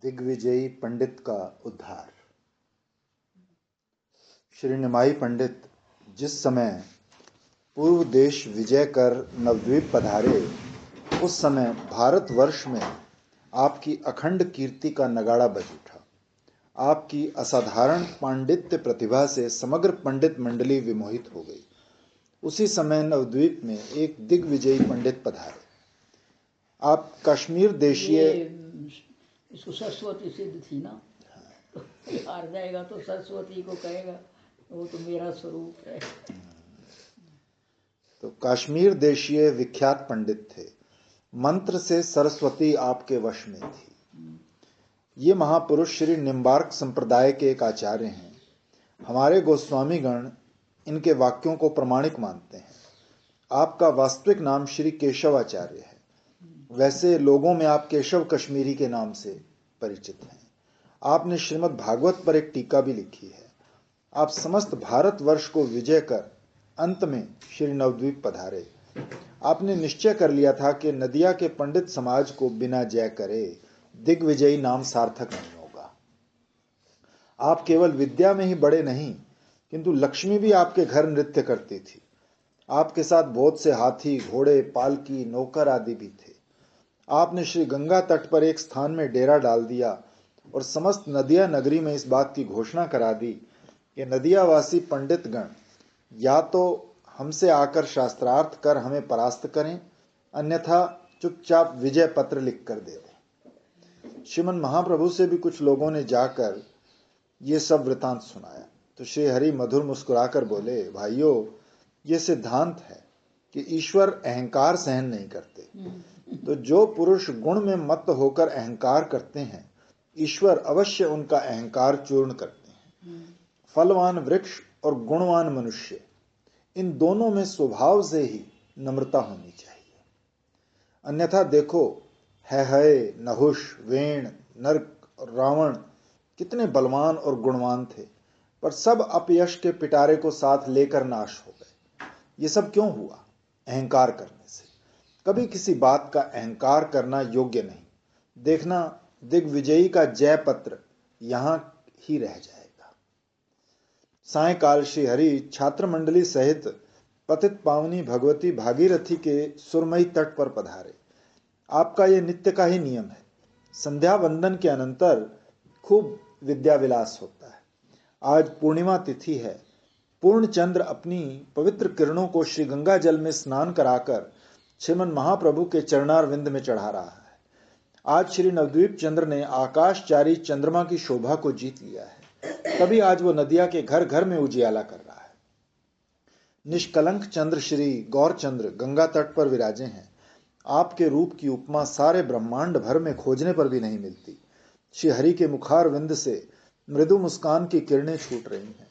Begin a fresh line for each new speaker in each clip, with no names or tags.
दिग्विजयी पंडित का उद्धार। श्री निमाई पंडित जिस समय पूर्व देश विजय कर नवद्वीप पधारे, उस समय भारतवर्ष में आपकी अखंड कीर्ति का नगाड़ा बज उठा। आपकी असाधारण पांडित्य प्रतिभा से समग्र पंडित मंडली विमोहित हो गई। उसी समय नवद्वीप में एक दिग्विजयी पंडित पधारे। आप कश्मीर देशीय,
इसको सरस्वती सिद्ध थी ना, तो हार जाएगा तो सरस्वती को कहेगा वो तो मेरा स्वरूप है।
तो कश्मीर देशीय विख्यात पंडित थे। मंत्र से सरस्वती आपके वश में थी। ये महापुरुष श्री निम्बार्क संप्रदाय के एक आचार्य हैं। हमारे गोस्वामी गण इनके वाक्यों को प्रमाणिक मानते हैं। आपका वास्तविक नाम श्री केशवाचार्य है। वैसे लोगों में आप केशव कश्मीरी के नाम से परिचित हैं। आपने श्रीमद् भागवत पर एक टीका भी लिखी है। आप समस्त भारतवर्ष को विजय कर अंत में श्री नवद्वीप पधारे। आपने निश्चय कर लिया था कि नदिया के पंडित समाज को बिना जय करे दिग्विजयी नाम सार्थक नहीं होगा। आप केवल विद्या में ही बड़े नहीं, किंतु लक्ष्मी भी आपके घर नृत्य करती थी। आपके साथ बहुत से हाथी, घोड़े, पालकी, नौकर आदि भी थे। आपने श्री गंगा तट पर एक स्थान में डेरा डाल दिया और समस्त नदिया नगरी में इस बात की घोषणा करा दी कि नदियावासी पंडित गण या तो हमसे आकर शास्त्रार्थ कर हमें परास्त करें, अन्यथा चुपचाप विजय पत्र लिख कर दे दें। श्रीमन महाप्रभु से भी कुछ लोगों ने जाकर ये सब वृतांत सुनाया तो श्री हरि मधुर मुस्कुराकर बोले, भाइयों, ये सिद्धांत है कि ईश्वर अहंकार सहन नहीं करते। तो जो पुरुष गुण में मत होकर अहंकार करते हैं, ईश्वर अवश्य उनका अहंकार चूर्ण करते हैं। फलवान वृक्ष और गुणवान मनुष्य, इन दोनों में स्वभाव से ही नम्रता होनी चाहिए। अन्यथा देखो, है नहुष, वेण, नरक और रावण कितने बलवान और गुणवान थे, पर सब अपयश के पिटारे को साथ लेकर नाश हो गए। ये सब क्यों हुआ? अहंकार करने से। कभी किसी बात का अहंकार करना योग्य नहीं। देखना, दिग्विजयी का जय पत्र यहां ही रह जाएगा। सायकाल श्री हरि छात्र मंडली सहित पतित पावनी भगवती भागीरथी के सुरमई तट पर पधारे। आपका यह नित्य का ही नियम है। संध्या वंदन के अनंतर खूब विद्या विलास होता है। आज पूर्णिमा तिथि है। पूर्ण चंद्र अपनी पवित्र किरणों को श्री गंगा जल में स्नान कराकर श्रीमन महाप्रभु के चरणारविंद में चढ़ा रहा है। आज श्री नवद्वीप चंद्र ने आकाशचारी चंद्रमा की शोभा को जीत लिया है। तभी आज वो नदिया के घर घर में उजियाला कर रहा है। निष्कलंक चंद्र श्री गौरचंद्र गंगा तट पर विराजे हैं। आपके रूप की उपमा सारे ब्रह्मांड भर में खोजने पर भी नहीं मिलती। श्री हरि के मुखार विंद से मृदु मुस्कान की किरणें छूट रही हैं।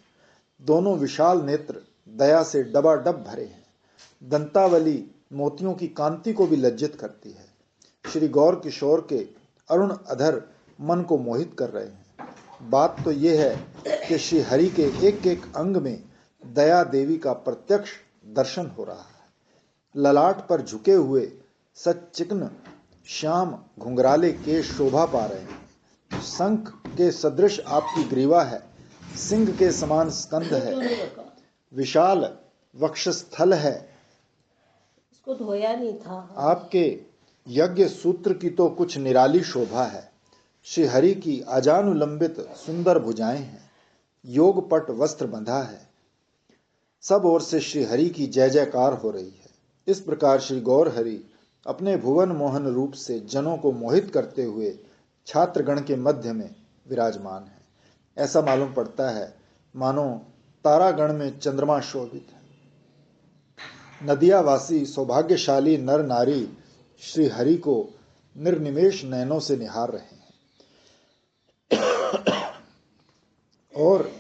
दोनों विशाल नेत्र दया से डबाडब भरे हैं। दंतावली मोतियों की कांति को भी लज्जित करती है। श्री गौर किशोर के अरुण अधर मन को मोहित कर रहे हैं। बात तो यह है कि श्री हरि के एक एक अंग में दया देवी का प्रत्यक्ष दर्शन हो रहा है। ललाट पर झुके हुए सच्चिक्न श्याम घुंघराले केश शोभा पा रहे हैं। शंख के सदृश आपकी ग्रीवा है। सिंह के समान स्कंध है। विशाल वक्षस्थल है।
इसको धोया नहीं था।
आपके यज्ञ सूत्र की तो कुछ निराली शोभा है। श्री हरि की अजानुलंबित सुंदर भुजाएं हैं। योगपट वस्त्र बंधा है। सब ओर से श्री हरि की जय जयकार हो रही है। इस प्रकार श्री गौर हरि अपने भुवन मोहन रूप से जनों को मोहित करते हुए छात्रगण के मध्य में विराजमान है। ऐसा मालूम पड़ता है मानो तारागण में चंद्रमा शोभित है। नदियावासी सौभाग्यशाली नर नारी श्री हरि को निर्निमेष नयनों से निहार रहे हैं और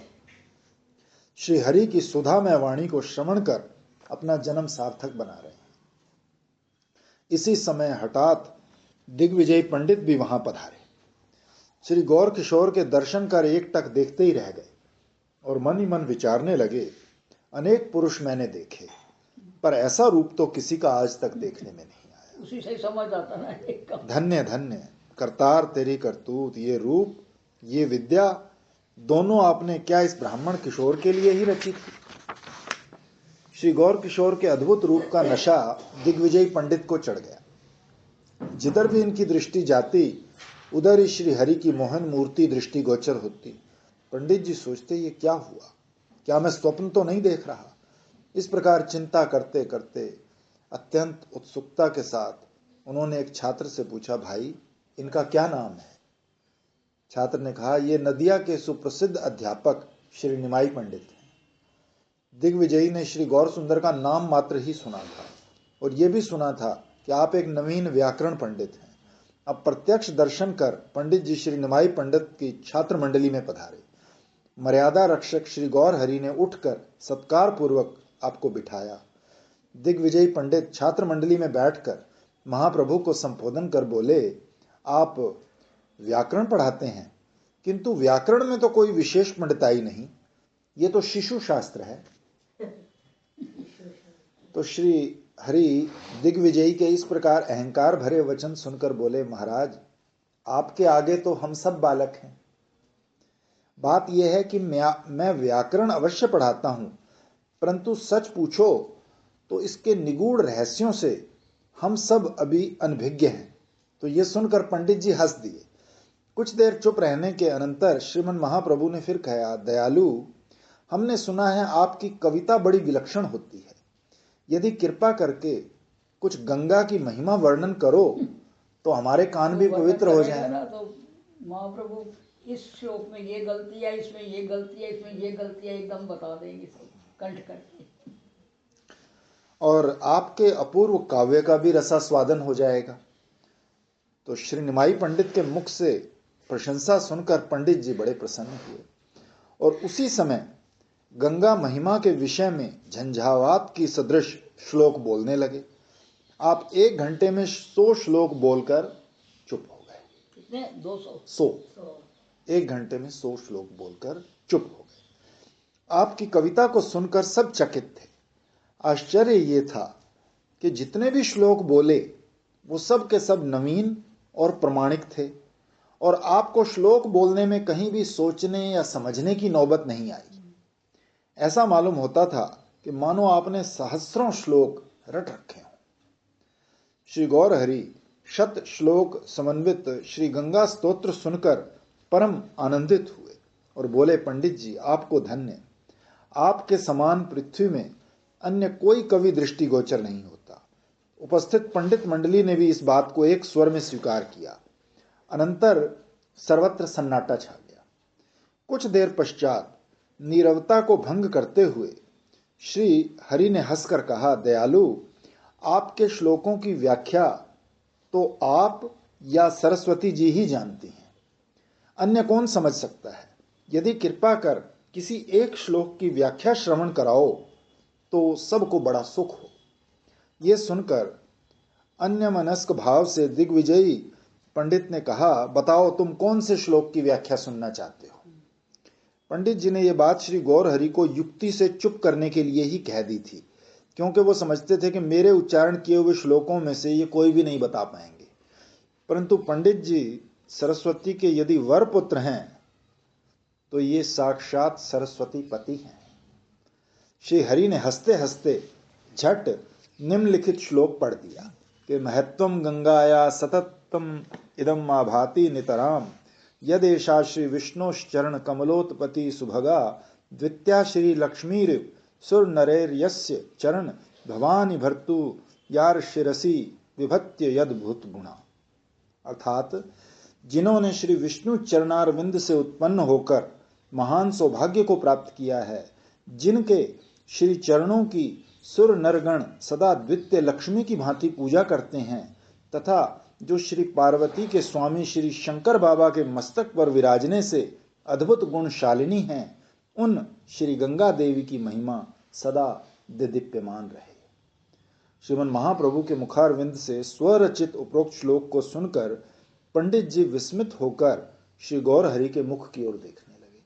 श्री हरि की सुधामय वाणी को श्रवण कर अपना जन्म सार्थक बना रहे हैं। इसी समय हठात दिग्विजय पंडित भी वहां पधारे। श्री गौर किशोर के दर्शन कर एकटक देखते ही रह गए और मन ही मन विचारने लगे, अनेक पुरुष मैंने देखे, पर ऐसा रूप तो किसी का आज तक देखने में नहीं आया।
उसी से समझ आता ना।
धन्य धन्य करतार तेरी करतूत, ये रूप, ये विद्या दोनों आपने क्या इस ब्राह्मण किशोर के लिए ही रची थी? श्री गौर किशोर के अद्भुत रूप का नशा दिग्विजयी पंडित को चढ़ गया। जिधर भी इनकी दृष्टि जाती उधर ही श्री हरि की मोहन मूर्ति दृष्टि गोचर होती। पंडित जी सोचते ये क्या हुआ, क्या मैं स्वप्न तो नहीं देख रहा? इस प्रकार चिंता करते करते अत्यंत उत्सुकता के साथ उन्होंने एक छात्र से पूछा, भाई इनका क्या नाम है? छात्र ने कहा, ये नदिया के सुप्रसिद्ध अध्यापक श्री निमाई पंडित हैं। दिग्विजयी ने श्री गौर सुंदर का नाम मात्र ही सुना था और यह भी सुना था कि आप एक नवीन व्याकरण पंडित हैं। अब प्रत्यक्ष दर्शन कर पंडित जी श्री निमाई पंडित की छात्र मंडली में पधारे। मर्यादा रक्षक श्री गौर हरि ने उठकर सत्कार पूर्वक आपको बिठाया। दिग्विजयी पंडित छात्र मंडली में बैठकर महाप्रभु को संबोधन कर बोले, आप व्याकरण पढ़ाते हैं, किंतु व्याकरण में तो कोई विशेष पंडिताई नहीं, ये तो शिशु शास्त्र है। तो श्री हरि दिग्विजयी के इस प्रकार अहंकार भरे वचन सुनकर बोले, महाराज आपके आगे तो हम सब बालक हैं। बात यह है कि मैं व्याकरण अवश्य पढ़ाता हूं, परंतु सच पूछो तो इसके निगूढ़ रहस्यों से हम सब अभी अनभिज्ञ हैं। तो यह सुनकर पंडित जी हंस दिए। कुछ देर चुप रहने के अनंतर श्रीमन महाप्रभु ने फिर कहा, दयालु, हमने सुना है आपकी कविता बड़ी विलक्षण होती है। यदि कृपा करके कुछ गंगा की महिमा वर्णन करो तो हमारे कान भी पवित्र हो जाएं।
तो महाप्रभु इस श्लोक में ये गलती है, इसमें ये गलती है, इसमें ये गलती है, एकदम बता देंगे सब कंठ करके।
और आपके अपूर्व काव्य का भी रसास्वादन हो जाएगा। तो श्री निमाई पंडित के मुख से प्रशंसा सुनकर पंडित जी बड़े प्रसन्न हुए और उसी समय गंगा महिमा के विषय में झंझावात की सदृश श्लोक बोलने लगे। आप 1 घंटे में 100 श्लोक बोलकर चुप हो गए।
कितने? 200?
100। 1 घंटे में 100 श्लोक बोलकर चुप हो गए। आपकी कविता को सुनकर सब चकित थे। आश्चर्य ये था कि जितने भी श्लोक बोले वो सब के सब नवीन और प्रमाणिक थे और आपको श्लोक बोलने में कहीं भी सोचने या समझने की नौबत नहीं आई। ऐसा मालूम होता था कि मानो आपने सहस्रों श्लोक रट रखे हों। श्री गौर हरि शत श्लोक समन्वित श्री गंगा स्तोत्र सुनकर परम आनंदित हुए और बोले, पंडित जी आपको धन्य। आपके समान पृथ्वी में अन्य कोई कवि दृष्टिगोचर नहीं होता। उपस्थित पंडित मंडली ने भी इस बात को एक स्वर में स्वीकार किया। अनंतर सर्वत्र सन्नाटा छा गया। कुछ देर पश्चात नीरवता को भंग करते हुए श्री हरि ने हंसकर कहा, दयालु, आपके श्लोकों की व्याख्या तो आप या सरस्वती जी ही जानती हैं, अन्य कौन समझ सकता है। यदि कृपा कर किसी एक श्लोक की व्याख्या श्रवण कराओ तो सबको बड़ा सुख हो। यह सुनकर अन्यमनस्क भाव से दिग्विजयी पंडित ने कहा, बताओ तुम कौन से श्लोक की व्याख्या सुनना चाहते हो। पंडित जी ने यह बात श्री गौर हरि को युक्ति से चुप करने के लिए ही कह दी थी, क्योंकि वो समझते थे कि मेरे उच्चारण किए हुए श्लोकों में से ये कोई भी नहीं बता पाएंगे। परंतु पंडित जी सरस्वती के यदि वर पुत्र हैं तो ये साक्षात सरस्वती पति हैं। श्री हरि ने हंसते हंसते झट निम्नलिखित श्लोक पढ़ दिया कि महत्वम गंगाया सततम इदम आभाति नितराम यदेशा श्री विष्णुश्चरण कमलोत्पत्ति सुभगा द्वित्या श्री लक्ष्मीर सुर नरेर यस्य चरण भवानी भर्तु यार शिरसी विभत्य यद्भुत गुणा। अर्थात जिन्होंने श्री विष्णु चरणारविंद से उत्पन्न होकर महान सौभाग्य को प्राप्त किया है, जिनके श्री चरणों की सुर नरगण सदा द्वितीय लक्ष्मी की भांति पूजा करते हैं तथा जो श्री पार्वती के स्वामी श्री शंकर बाबा के मस्तक पर विराजने से अद्भुत गुणशालिनी हैं, उन श्री गंगा देवी की महिमा सदा दिदीप्यमान रहे। श्रीमन महाप्रभु के मुखारविंद से स्वरचित उपरोक्त श्लोक को सुनकर पंडित जी विस्मित होकर श्री गौर हरि के मुख की ओर देखने लगे।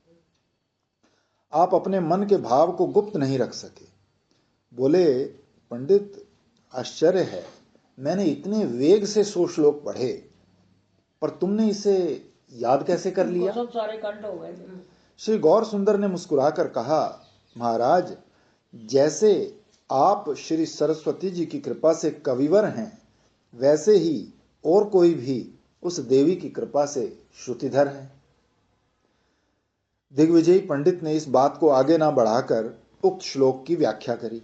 आप अपने मन के भाव को गुप्त नहीं रख सके। बोले, पंडित आश्चर्य है, मैंने इतने वेग से 100 श्लोक पढ़े पर तुमने इसे याद कैसे कर लिया?
सब सारे कंठ हो गए थे।
श्री गौर सुंदर ने मुस्कुराकर कहा, महाराज, जैसे आप श्री सरस्वती जी की कृपा से कविवर हैं, वैसे ही और कोई भी उस देवी की कृपा से श्रुतिधर है। दिग्विजयी पंडित ने इस बात को आगे ना बढ़ाकर उक्त श्लोक की व्याख्या करी।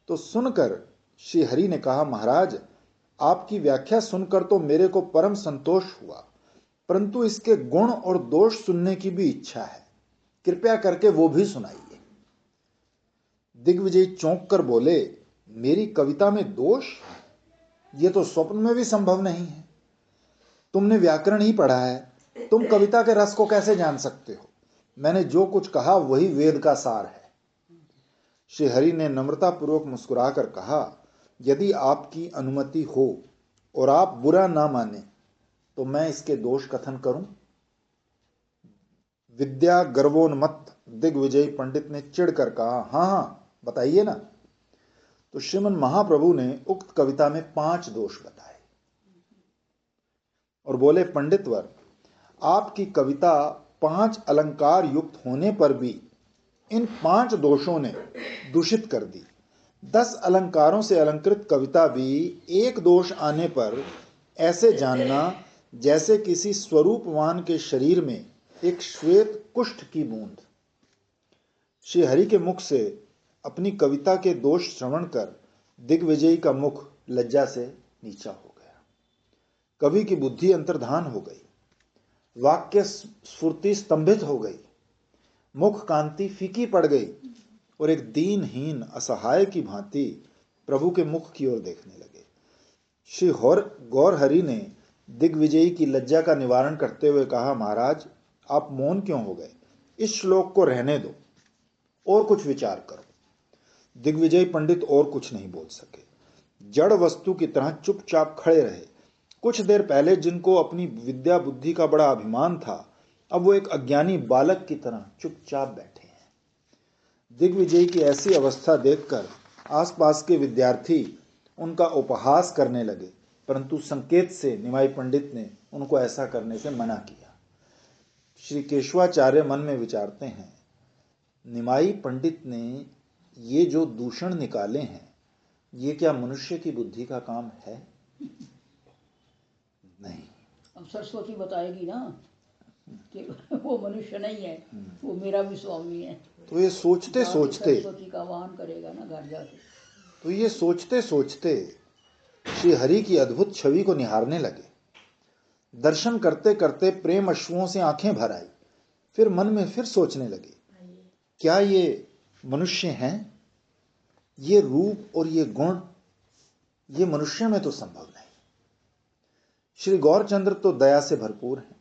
तो सुनकर श्री हरि ने कहा, महाराज, आपकी व्याख्या सुनकर तो मेरे को परम संतोष हुआ, परंतु इसके गुण और दोष सुनने की भी इच्छा है। कृपया करके वो भी सुनाइए। दिग्विजय चौंक कर बोले, मेरी कविता में दोष? ये तो स्वप्न में भी संभव नहीं है। तुमने व्याकरण ही पढ़ा है, तुम कविता के रस को कैसे जान सकते हो? मैंने जो कुछ कहा वही वेद का सार है। श्री हरि ने नम्रतापूर्वक मुस्कुराकर कहा, यदि आपकी अनुमति हो और आप बुरा ना माने तो मैं इसके दोष कथन करूं? विद्या गर्वोन्मत्त दिग्विजयी पंडित ने चिढ़कर कहा, हाँ हाँ बताइए ना। तो श्रीमन महाप्रभु ने उक्त कविता में 5 दोष बताए और बोले, पंडितवर, आपकी कविता 5 अलंकार युक्त होने पर भी इन 5 दोषों ने दूषित कर दी। 10 अलंकारों से अलंकृत कविता भी एक दोष आने पर ऐसे जानना जैसे किसी स्वरूपवान के शरीर में एक श्वेत कुष्ठ की बूंद। श्री हरि के मुख से अपनी कविता के दोष श्रवण कर दिग्विजयी का मुख लज्जा से नीचा हो गया। कवि की बुद्धि अंतर्धान हो गई, वाक्य स्फूर्ति स्तंभित हो गई, मुख कांति फीकी पड़ गई और एक दीनहीन असहाय की भांति प्रभु के मुख की ओर देखने लगे। श्री गौर हरि ने दिग्विजयी की लज्जा का निवारण करते हुए कहा, महाराज, आप मौन क्यों हो गए? इस श्लोक को रहने दो और कुछ विचार करो। दिग्विजयी पंडित और कुछ नहीं बोल सके, जड़ वस्तु की तरह चुपचाप खड़े रहे। कुछ देर पहले जिनको अपनी विद्या बुद्धि का बड़ा अभिमान था, अब वो एक अज्ञानी बालक की तरह चुपचाप बैठे हैं। दिग्विजयी की ऐसी अवस्था देखकर आसपास के विद्यार्थी उनका उपहास करने लगे, परंतु संकेत से निमाई पंडित ने उनको ऐसा करने से मना किया। श्री केशवाचार्य मन में विचारते हैं, निमाई पंडित ने ये जो दूषण निकाले हैं, ये क्या मनुष्य की बुद्धि का काम है? नहीं।
अब सरस्वती बताएगी ना कि वो मनुष्य नहीं है, वो मेरा भी स्वामी है।
तो ये सोचते सोचते
सरस्वती का वाहन करेगा ना घर जाके।
तो ये सोचते सोचते श्री हरि की अद्भुत छवि को निहारने लगे। दर्शन करते करते प्रेम अश्रुओं से आंखें भर आई। फिर मन में फिर सोचने लगे, क्या ये मनुष्य हैं? ये रूप और ये गुण, ये मनुष्य में तो संभव नहीं। श्री गौरचंद्र तो दया से भरपूर हैं।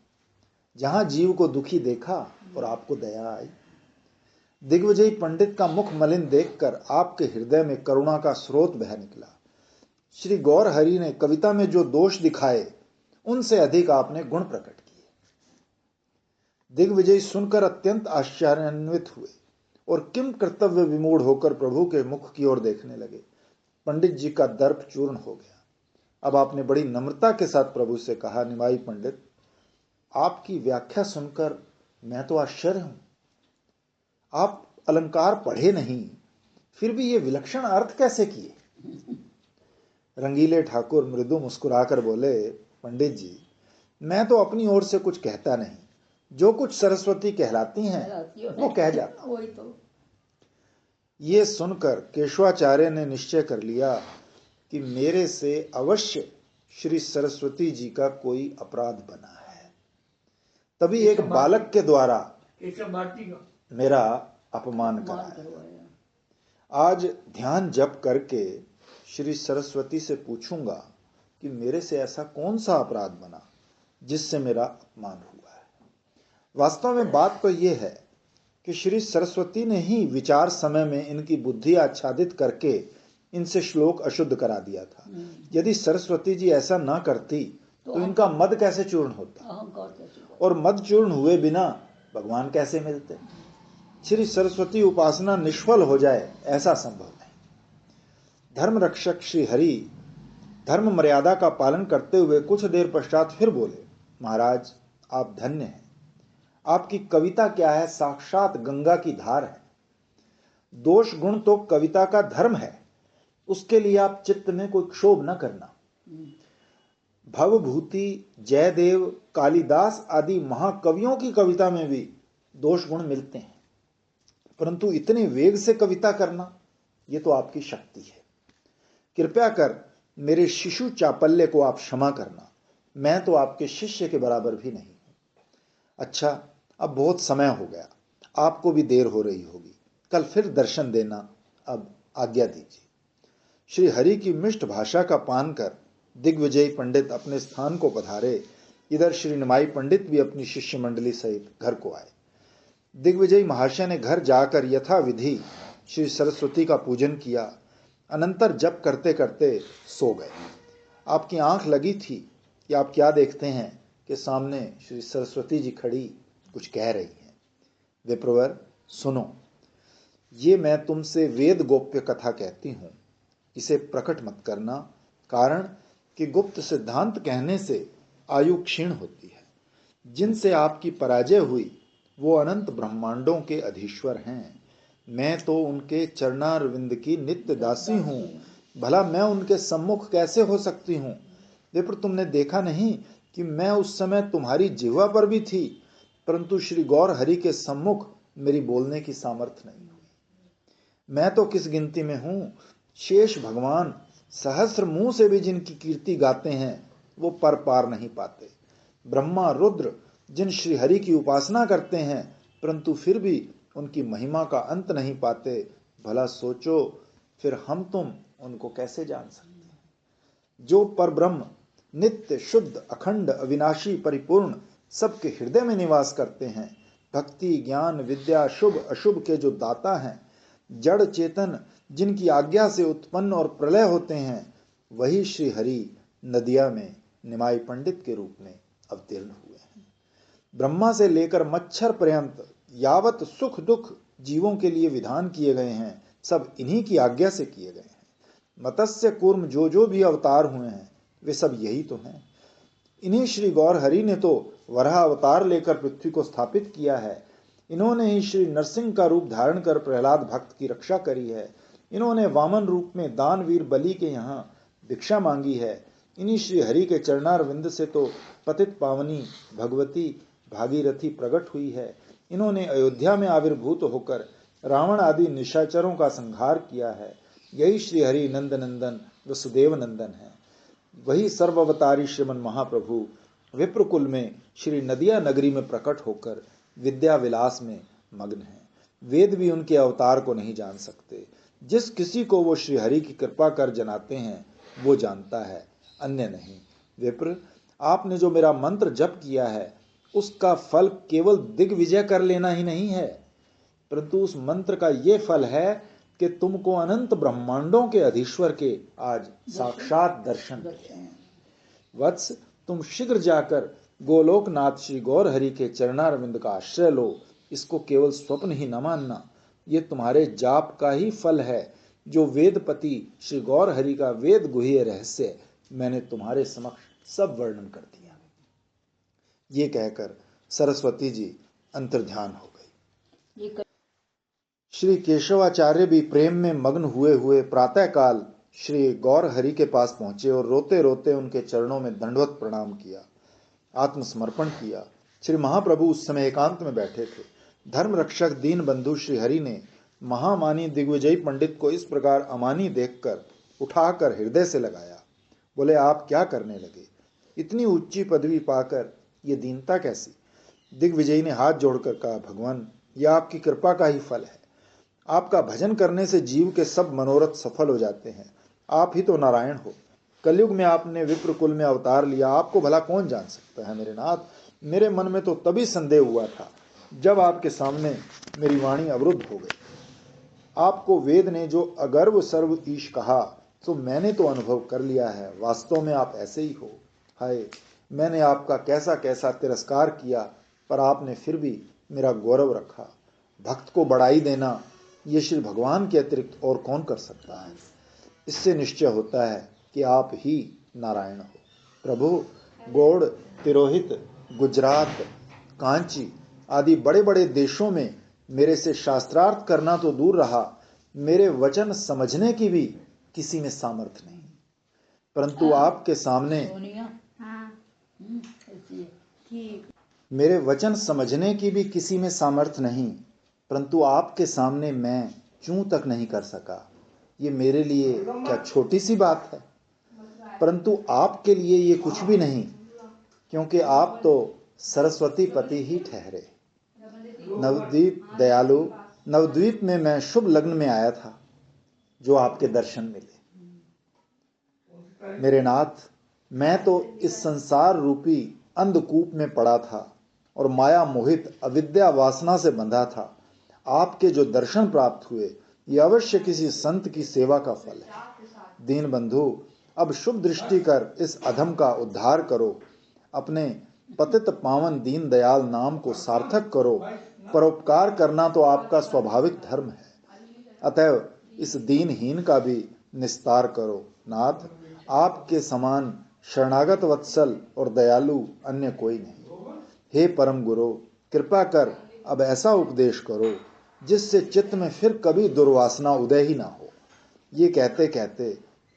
जहां जीव को दुखी देखा और आपको दया आई। दिग्विजयी पंडित का मुख मलिन देखकर आपके हृदय में करुणा का स्रोत बह निकला। श्री गौर हरि ने कविता में जो दोष दिखाए, उनसे अधिक आपने गुण प्रकट किए। दिग्विजयी सुनकर अत्यंत आश्चर्यान्वित हुए और किम कर्तव्य विमूढ़ होकर प्रभु के मुख की ओर देखने लगे। पंडित जी का दर्प चूर्ण हो गया। अब आपने बड़ी नम्रता के साथ प्रभु से कहा, निमाई पंडित, आपकी व्याख्या सुनकर मैं तो आश्चर्य हूं। आप अलंकार पढ़े नहीं, फिर भी ये विलक्षण अर्थ कैसे किए? रंगीले ठाकुर मृदु मुस्कुराकर बोले, पंडित जी, मैं तो अपनी ओर से कुछ कहता नहीं, जो कुछ सरस्वती कहलाती हैं वो कह जाता हूं। ये सुनकर केशवाचार्य ने निश्चय कर लिया कि मेरे से अवश्य श्री सरस्वती जी का कोई अपराध बना है, तभी एक बालक के द्वारा मेरा अपमान कराया। आज ध्यान जप करके श्री सरस्वती से पूछूंगा कि मेरे से ऐसा कौन सा अपराध बना जिससे मेरा अपमान हुआ है। वास्तव में बात तो यह है कि श्री सरस्वती ने ही विचार समय में इनकी बुद्धि आच्छादित करके इनसे श्लोक अशुद्ध करा दिया था। यदि सरस्वती जी ऐसा ना करती तो इनका मद कैसे चूर्ण होता, और मद चूर्ण हुए बिना भगवान कैसे मिलते? श्री सरस्वती उपासना निष्फल हो जाए, ऐसा संभव नहीं। धर्म रक्षक श्री हरि धर्म मर्यादा का पालन करते हुए कुछ देर पश्चात फिर बोले, महाराज आप धन्य हैं। आपकी कविता क्या है, साक्षात गंगा की धार है। दोष गुण तो कविता का धर्म है, उसके लिए आप चित्त में कोई क्षोभ न करना। भवभूति, जयदेव, कालिदास आदि महाकवियों की कविता में भी दोष गुण मिलते हैं, परंतु इतने वेग से कविता करना ये तो आपकी शक्ति है। कृपया कर मेरे शिशु चापल्य को आप क्षमा करना, मैं तो आपके शिष्य के बराबर भी नहीं हूं। अच्छा, अब बहुत समय हो गया, आपको भी देर हो रही होगी, कल फिर दर्शन देना, अब आज्ञा दीजिए। श्री हरि की मिष्ट भाषा का पान कर दिग्विजयी पंडित अपने स्थान को पधारे। इधर श्री निमाई पंडित भी अपनी शिष्य मंडली सहित घर को आए। दिग्विजयी महाशय ने घर जाकर यथा विधि श्री सरस्वती का पूजन किया, अनंतर जप करते करते सो गए। आपकी आंख लगी थी कि आप क्या देखते हैं कि सामने श्री सरस्वती जी खड़ी कुछ कह रही हैं। विप्रवर सुनो, ये मैं तुमसे वेद गोप्य कथा कहती हूं, इसे प्रकट मत करना, कारण कि गुप्त सिद्धांत कहने से आयु क्षीण होती है। जिनसे आपकी पराजय हुई वो अनंत ब्रह्मांडों के अधीश्वर हैं। मैं तो उनके चरणारविंद की नित्य दासी हूं, भला मैं उनके सम्मुख कैसे हो सकती हूं। विप्र, तुमने देखा नहीं कि मैं उस समय तुम्हारी जिह्वा पर भी थी, परंतु श्री गौर हरि के सम्मुख मेरी बोलने की सामर्थ्य नहीं हुई। मैं तो किस गिनती में हूं, शेष भगवान सहस्र मुंह से भी जिनकी कीर्ति गाते हैं वो पर पार नहीं पाते। ब्रह्मा रुद्र जिन श्री हरि की उपासना करते हैं, परंतु फिर भी उनकी महिमा का अंत नहीं पाते। भला सोचो, फिर हम तुम उनको कैसे जान सकते हैं। जो परब्रह्म नित्य शुद्ध अखंड अविनाशी परिपूर्ण सबके हृदय में निवास करते हैं, भक्ति ज्ञान विद्या शुभ अशुभ के जो दाता हैं, जड़ चेतन जिनकी आज्ञा से उत्पन्न और प्रलय होते हैं, वही श्री हरि नदिया में निमाई पंडित के रूप में अवतीर्ण हुए हैं। ब्रह्मा से लेकर मच्छर पर्यंत यावत सुख दुख जीवों के लिए विधान किए गए हैं, सब इन्हीं की आज्ञा से किए गए हैं। मत्स्य कूर्म जो भी अवतार हुए हैं वे सब यही तो हैं। इन्हीं श्री गौर हरि ने तो वराह अवतार लेकर पृथ्वी को स्थापित किया है। इन्होंने ही श्री नरसिंह का रूप धारण कर प्रहलाद भक्त की रक्षा करी है। इन्होंने वामन रूप में दानवीर बलि के यहाँ भिक्षा मांगी है। इन्हीं श्री हरि के चरणारविंद से तो पतित पावनी भगवती भागीरथी प्रकट हुई है। इन्होंने अयोध्या में आविर्भूत होकर रावण आदि निशाचरों का संहार किया है। यही श्री हरि नंद नंदन वसुदेव नंदन है। वही सर्वावतारी श्रीमन महाप्रभु विप्रकुल में श्री नदिया नगरी में प्रकट होकर विद्या विलास में मग्न है। वेद भी उनके अवतार को नहीं जान सकते। जिस किसी को वो श्री हरि की कृपा कर जनाते हैं वो जानता है, अन्य नहीं। विप्र, आपने जो मेरा मंत्र जप किया है उसका फल केवल दिग्विजय कर लेना ही नहीं है, परंतु उस मंत्र का ये फल है कि तुमको अनंत ब्रह्मांडों के अधीश्वर के आज साक्षात दर्शन मिले। वत्स, तुम शीघ्र जाकर गोलोकनाथ श्री गौर हरि के चरणारविंद का आश्रय लो। इसको केवल स्वप्न ही न मानना, ये तुम्हारे जाप का ही फल है। जो वेदपति श्री गौर हरि का वेद गुह्य रहस्य मैंने तुम्हारे समक्ष सब वर्णन कर दिया। ये कहकर सरस्वती जी अंतर्ध्यान हो गई। श्री केशवाचार्य भी प्रेम में मग्न हुए हुए प्रातःकाल श्री गौर हरि के पास पहुंचे और रोते रोते उनके चरणों में दंडवत प्रणाम किया, आत्मसमर्पण किया। श्री महाप्रभु उस समय एकांत में बैठे थे। धर्म रक्षक दीन बंधु श्री हरि ने महामानी दिग्विजयी पंडित को इस प्रकार अमानी देखकर उठाकर हृदय से लगाया। बोले, आप क्या करने लगे? इतनी ऊंची पदवी पाकर ये दीनता कैसी? दिग्विजयी ने हाथ जोड़कर कहा, भगवान, यह आपकी कृपा का ही फल है। आपका भजन करने से जीव के सब मनोरथ सफल हो जाते हैं। आप ही तो नारायण हो। कलयुग में आपने विप्रकुल में अवतार लिया, आपको भला कौन जान सकता है मेरे नाथ। मेरे मन में तो तभी संदेह हुआ था जब आपके सामने मेरी वाणी अवरुद्ध हो गई। आपको वेद ने जो अगर्व सर्व ईश कहा तो मैंने तो अनुभव कर लिया है। वास्तव में आप ऐसे ही हो। हाय, मैंने आपका कैसा कैसा तिरस्कार किया, पर आपने फिर भी मेरा गौरव रखा। भक्त को बढ़ाई देना ये श्री भगवान के अतिरिक्त और कौन कर सकता है। इससे निश्चय होता है कि आप ही नारायण हो। प्रभु, गौड़, तिरोहित, गुजरात, कांची आदि बड़े बड़े देशों में मेरे से शास्त्रार्थ करना तो दूर रहा, मेरे वचन समझने की भी किसी में सामर्थ्य नहीं, परंतु आपके सामने
सोनिया ऐसी है। ठीक।
मेरे वचन समझने की भी किसी में सामर्थ्य नहीं, परंतु आपके सामने मैं चूं तक नहीं कर सका। ये मेरे लिए क्या छोटी सी बात है, परंतु आपके लिए ये कुछ भी नहीं, क्योंकि आप तो सरस्वती पति ही ठहरे। नवद्वीप दयालु, नवद्वीप में मैं शुभ लग्न में आया था, जो आपके दर्शन मिले। मेरे नाथ, मैं तो इस संसार रूपी अंधकूप में पड़ा था और माया मोहित अविद्या वासना से बंधा था। आपके जो दर्शन प्राप्त हुए, ये अवश्य किसी संत की सेवा का फल है। दीन बंधु, अब शुभ दृष्टि कर इस अधम का उद्धार करो, अपने पतित पावन दीन दयाल नाम को सार्थक करो। परोपकार करना तो आपका स्वाभाविक धर्म है, अतएव इस दीनहीन का भी निस्तार करो। नाथ, आपके समान शरणागत वत्सल और दयालु अन्य कोई नहीं। हे परम गुरु, कृपा कर अब ऐसा उपदेश करो जिससे चित्त में फिर कभी दुर्वासना उदय ही ना हो। ये कहते कहते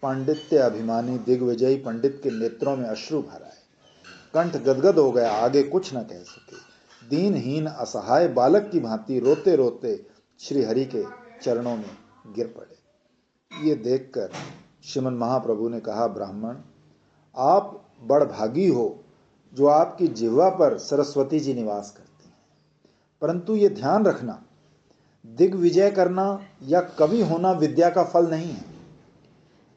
पांडित्य अभिमानी दिग्विजयी पंडित के नेत्रों में अश्रु भर आए, कंठ गदगद हो गया, आगे कुछ न कह सके। दीनहीन असहाय बालक की भांति रोते रोते श्री हरि के चरणों में गिर पड़े। ये देखकर श्रीमन महाप्रभु ने कहा, ब्राह्मण, आप बड़ भागी हो जो आपकी जिह्वा पर सरस्वती जी निवास करती हैं, परंतु ये ध्यान रखना, दिग्विजय करना या कवि होना विद्या का फल नहीं है।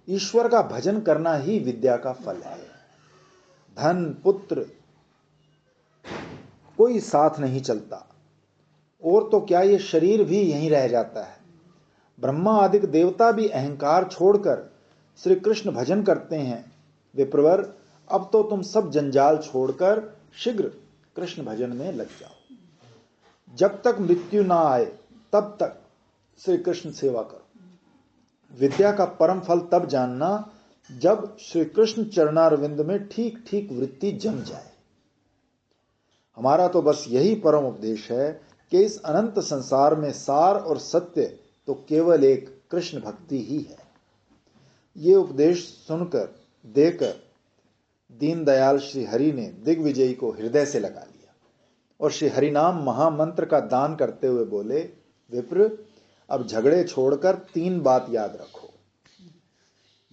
ईश्वर का भजन करना ही विद्या का फल है। धन पुत्र कोई साथ नहीं चलता, और तो क्या ये शरीर भी यहीं रह जाता है। ब्रह्मा आदि देवता भी अहंकार छोड़कर श्री कृष्ण भजन करते हैं। विप्रवर, अब तो तुम सब जंजाल छोड़कर शीघ्र कृष्ण भजन में लग जाओ। जब तक मृत्यु ना आए तब तक श्री कृष्ण सेवा करो। विद्या का परम फल तब जानना जब श्री कृष्ण चरणारविंद में ठीक ठीक वृत्ति जम जाए। हमारा तो बस यही परम उपदेश है कि इस अनंत संसार में सार और सत्य तो केवल एक कृष्ण भक्ति ही है। ये उपदेश सुनकर देकर दीनदयाल श्री हरि ने दिग्विजयी को हृदय से लगा लिया और श्री हरिनाम महामंत्र का दान करते हुए बोले, विप्र, अब झगड़े छोड़कर 3 बात याद रखो।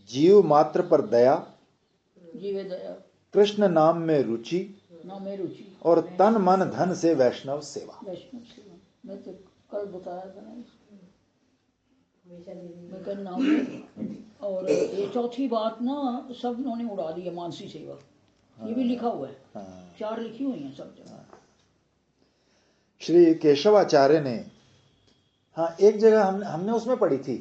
जीव मात्र पर दया,
जीवे दया,
कृष्ण नाम में रुचि,
नाम में रुचि,
और तन मन धन से वैष्णव सेवा।
वैष्णव सेवा मैं तो कल बताया था ना, मैं कल नाम में। और ये चौथी बात ना सब उन्होंने उड़ा दी है, मानसी सेवा। ये भी लिखा हुआ है, 4 लिखी हुई हैं सब जगह।
श्री केशवाचार्य ने, हाँ, एक जगह हमने उसमें पढ़ी थी,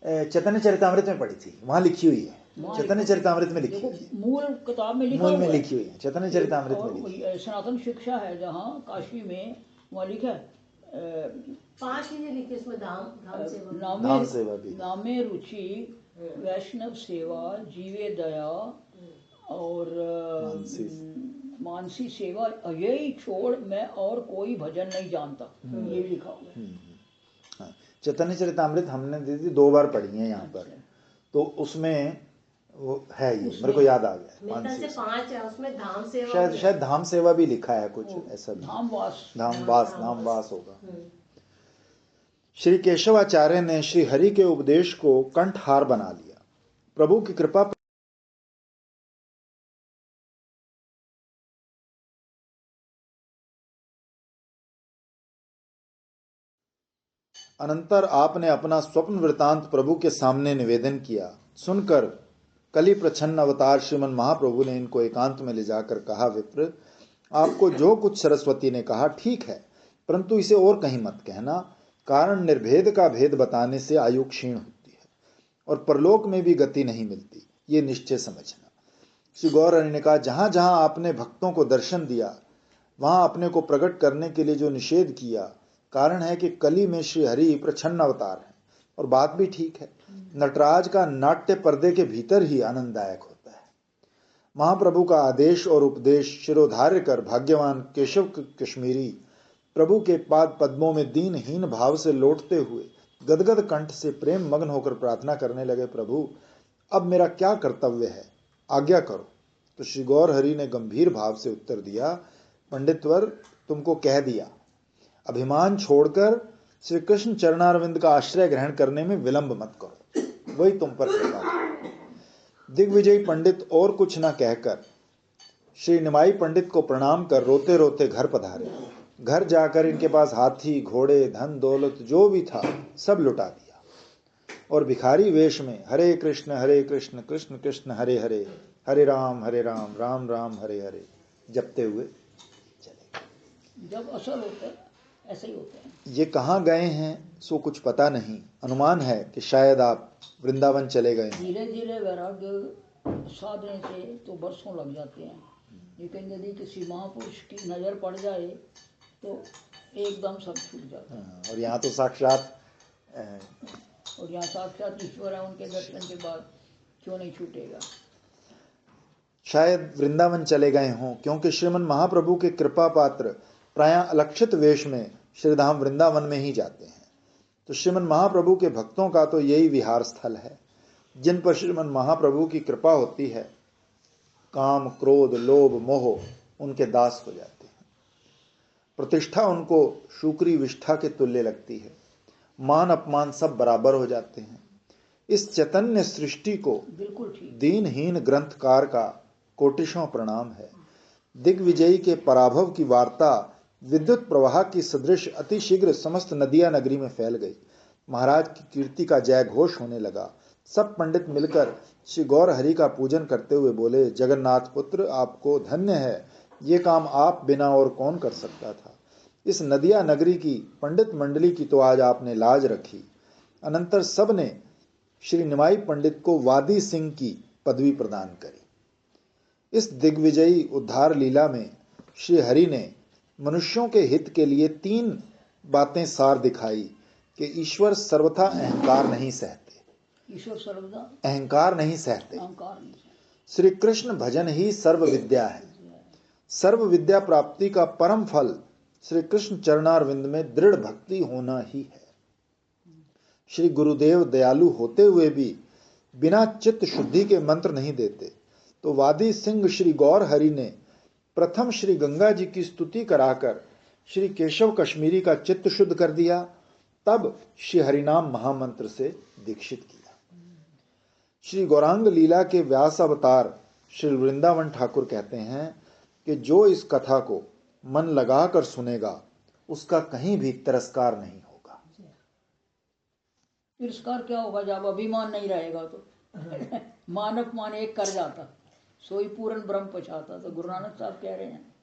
चैतन्य चरितामृत में पढ़ी थी, वहां लिखी हुई है। चैतन्य चरितामृत में लिखी हुई है,
मूल किताब में लिखा
मूल
हुआ
में
है।
लिखी हुई है, चैतन्य चरितामृत में लिखी है।
सनातन शिक्षा है जहाँ काशी में, वहाँ लिखा है
5 चीजें लिखी उसमें, धाम सेवा,
धाम सेवा भी,
नामे रुचि, वैष्णव सेवा, जीवे दया और मानसी सेवा, यही छोड़ मैं और कोई भजन नहीं जानता। ये लिखा हुआ है।
चैतन्य चरितामृत हमने दीदी 2 बार पढ़ी है यहाँ पर, तो उसमें वो है, ये मेरे को याद आ गया।
5 है उसमें, धाम सेवा,
शायद धाम सेवा भी लिखा है कुछ ऐसा भी, धामवास होगा। श्री केशवाचार्य ने श्री हरि के उपदेश को कंठहार बना लिया। प्रभु की कृपा अनंतर आपने अपना स्वप्न वृतांत प्रभु के सामने निवेदन किया। सुनकर कली प्रछन्न अवतार श्रीमन महाप्रभु ने इनको एकांत में ले जाकर कहा, विप्र, आपको जो कुछ सरस्वती ने कहा ठीक है, परंतु इसे और कहीं मत कहना, कारण निर्भेद का भेद बताने से आयु क्षीण होती है और परलोक में भी गति नहीं मिलती, ये निश्चय समझना। श्री गौरहरि ने कहा, जहां जहां आपने भक्तों को दर्शन दिया, वहां अपने को प्रकट करने के लिए जो निषेध किया, कारण है कि कली में श्री हरि प्रछन्न अवतार है, और बात भी ठीक है। नटराज का नाट्य पर्दे के भीतर ही आनंददायक होता है। महाप्रभु का आदेश और उपदेश शिरोधार्य कर भाग्यवान केशव कश्मीरी प्रभु के पाद पद्मों में दीनहीन भाव से लौटते हुए गदगद कंठ से प्रेम मग्न होकर प्रार्थना करने लगे, प्रभु अब मेरा क्या कर्तव्य है, आज्ञा करो। तो श्री गौर हरि ने गंभीर भाव से उत्तर दिया, पंडितवर तुमको कह दिया, अभिमान छोड़कर श्री कृष्ण चरणारविंद का आश्रय ग्रहण करने में विलंब मत करो, वही तुम पर कृपा है। दिग्विजयी पंडित और कुछ न कहकर श्री निमाई पंडित को प्रणाम कर रोते रोते घर पधारे। घर जाकर इनके पास हाथी, घोड़े, धन दौलत जो भी था सब लुटा दिया और भिखारी वेश में हरे कृष्ण कृष्ण कृष्ण हरे हरे, हरे राम राम राम हरे हरे जपते हुए चले।
जब असल होता है ऐसे ही होता है।
ये कहाँ गए हैं सो कुछ पता नहीं, अनुमान है कि शायद आप वृंदावन चले गए।
धीरे धीरे वैराग्य साधने से तो बरसों लग जाते हैं, लेकिन यदि किसी महापुरुष की नज़र पड़ जाए तो एकदम सब छूट जाता है।
और यहाँ तो साक्षात
ईश्वर है, उनके दर्शन के बाद क्यों नहीं छूटेगा।
शायद वृंदावन चले गए हों, क्योंकि श्रीमन महाप्रभु के कृपा पात्र प्रायः अलक्षित वेश में श्रीधाम वृंदावन में ही जाते हैं। तो श्रीमन महाप्रभु के भक्तों का तो यही विहार स्थल है। जिन पर श्रीमन महाप्रभु की कृपा होती है, काम क्रोध लोभ मोह उनके दास हो जाते हैं। प्रतिष्ठा उनको शुक्री विष्ठा के तुल्य लगती है, मान अपमान सब बराबर हो जाते हैं। इस चैतन्य सृष्टि को दीनहीन ग्रंथकार का कोटिशों प्रणाम है। दिग्विजयी के पराभव की वार्ता विद्युत प्रवाह की सदृश अति शीघ्र समस्त नदिया नगरी में फैल गई। महाराज की कीर्ति का जय घोष होने लगा। सब पंडित मिलकर श्री गौर हरि का पूजन करते हुए बोले, जगन्नाथ पुत्र आपको धन्य है, ये काम आप बिना और कौन कर सकता था। इस नदिया नगरी की पंडित मंडली की तो आज आपने लाज रखी। अनंतर सब ने श्री निमाई पंडित को वादी सिंह की पदवी प्रदान करी। इस दिग्विजयी उद्धार लीला में श्री हरि ने मनुष्यों के हित के लिए 3 बातें सार दिखाई कि ईश्वर सर्वथा अहंकार नहीं सहते,
ईश्वर सर्वदा
अहंकार नहीं सहते। श्री कृष्ण भजन ही सर्व विद्या है। सर्व विद्या प्राप्ति का परम फल श्री कृष्ण चरणारविंद में दृढ़ भक्ति होना ही है। श्री गुरुदेव दयालु होते हुए भी बिना चित्त शुद्धि के मंत्र नहीं देते। तो वादी सिंह श्री गौर हरि ने प्रथम श्री गंगा जी की स्तुति कराकर श्री केशव कश्मीरी का चित्त शुद्ध कर दिया, तब श्री हरिनाम महामंत्र से दीक्षित किया। श्री गौरांग लीला के व्यास अवतार श्री वृंदावन ठाकुर कहते हैं कि जो इस कथा को मन लगाकर सुनेगा उसका कहीं भी तिरस्कार नहीं होगा।
तिरस्कार क्या होगा जब अभिमान नहीं रहेगा तो मानक मान एक कर जाता, सोई पूर्ण ब्रह्म पछाता। तो गुरु नानक साहब कह रहे हैं